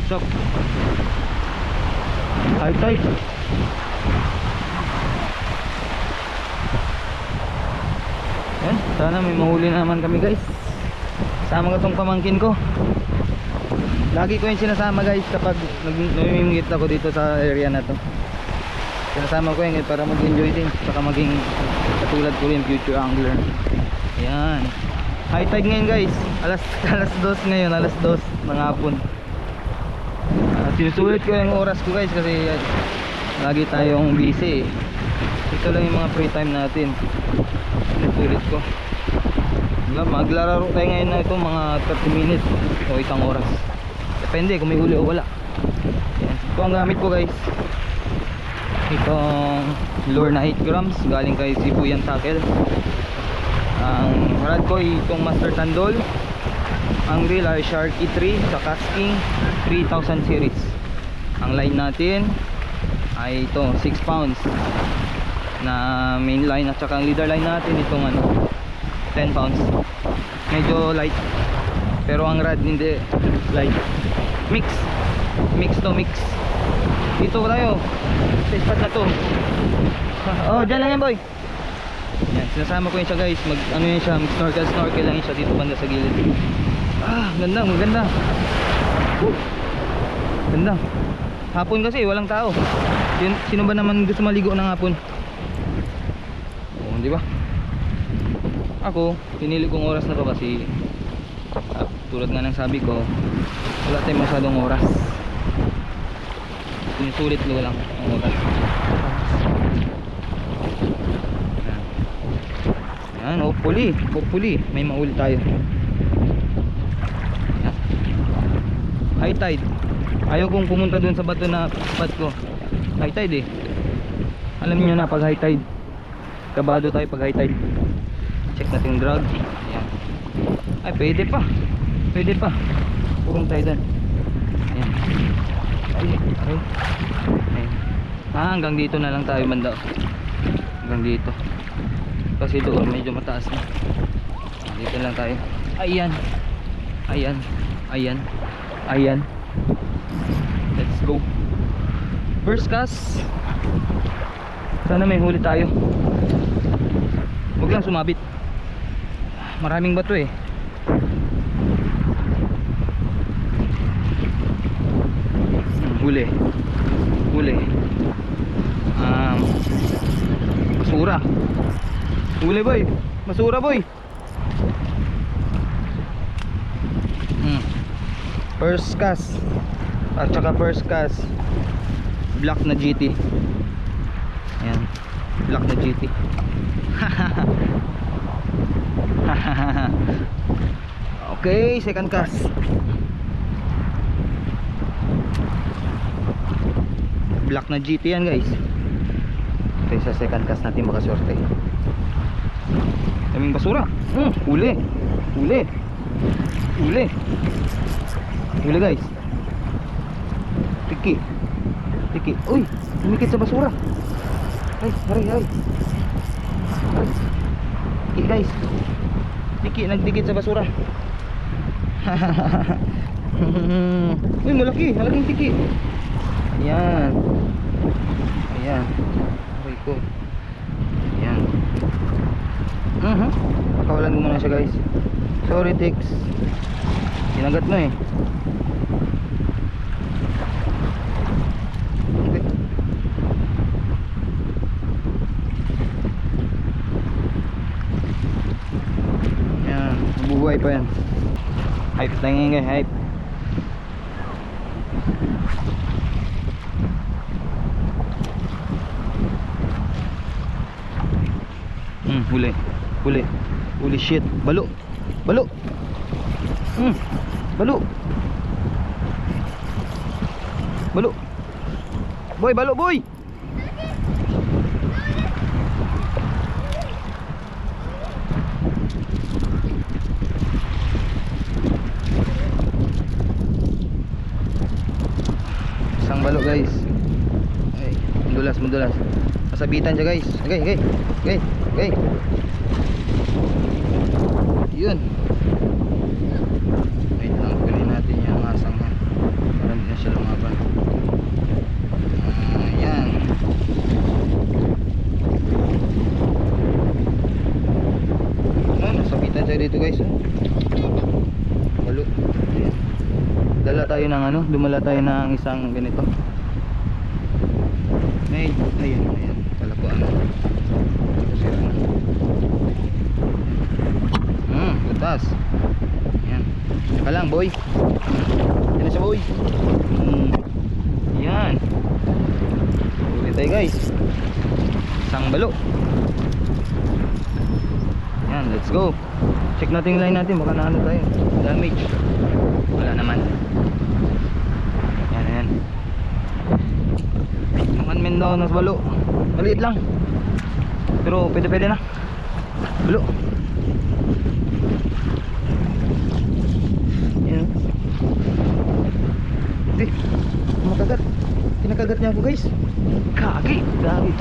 Stop. High tide. Yan, sana may mahuli na naman kami guys. Sama ko tong pamangkin ko. Lagi ko yung sinasama guys kapag namimingit ako dito sa area na to. Sinasama ko yun para mag-enjoy din, saka maging katulad ko rin future angler. Yan. High tide ngayon guys. Alas 2 ngayon, alas 2 ng hapon. Sinusulit ko yung oras ko guys kasi lagi tayong busy. Ito lang yung mga free time natin. Sinusulit ko. Maglalaro tayo ngayon na ito mga 30 minutes o isang oras. Depende kung may huli o wala. Yan. Ito ang gamit ko guys. Itong lure na 8 grams galing kay Sibuyan Tackle. Ang rod ko itong Master Tandol. Ang reel ay Sharky 3 sa Casking 3000 series. Ang line natin ay ito 6 pounds na main line, at saka ang leader line natin itong 10 pounds. Medyo light pero ang rod hindi light. Mix to mix. Dito tayo sa spot na to. Oh, dyan lang yan boy. Yan, sinasama ko yun siya guys. Ano yun siya, snorkel lang yun siya dito banda sa gilid. Ganda, maganda. Ganda. Hapon kasi walang tao. Sino ba naman gusto maligo ng hapon? Oh, di ba? Ako, pinili kong oras na to kasi tulad nga ng sabi ko, wala tayong masyadong oras. Sinusulit ko lang ang oras. Yan, hopefully may mauli tayo. Yan. High tide. Ayaw kong pumunta dun sa bato na spot ko. High tide eh. Alam niyo na pag high tide, kabado tayo pag high tide. Check natin yung drag. Ayan. Ay, pwede pa. Purong tayo dun. Ayan. Ay. Hanggang dito na lang tayo banda. Hanggang dito. Kasi doon medyo mataas na. Dito lang tayo. Ayan. Let's go. First cast. Sana may huli tayo. Huwag lang sumabit. Maraming bato eh. Huli. Basura. Huli boy. Basura boy. First cast. At saka first cast black na GT. Ayan, black na GT. Okay, second cast. Black na GT yan guys. Okay, sa second cast natin makaswerte. Daming basura. Huli guys. Tiki. Uy, tumikit sa basura. Ay. Tiki guys. Nagdikit sa basura. Uy, malaking tiki. Ayan. Okay ko. Ayan. Pakawalan mo muna siya guys. Sorry Tix. Kinagat mo eh. Okay. Yan, bubuhay pa yan. Hype lang yan guys, hype. Huli shit. Balo. Balo. Boy, balo boy. Isang balo guys. Ay, mendulas. Masabitan siya guys. Okay. Yun. Wait lang, kunin natin yung asang yan para hindi na siya tayo ng ano, dumala tayo ng isang ganito. Ay, ayan. Kala ko ano. Ito sira na. Butas. Ayan. Saka lang, boy. Yan na siya, boy. Yan. Ulit tayo, guys. Isang balo. Yan, let's go. Check natin yung line natin, baka naano tayo. Damage. Wala naman. Yan. Nakanmin daw ng balo. Maliit lang. Pero pwede na. Balo. Yan. Kumakagat. Kinakagat niya ako, guys. Kagi. Dami ito.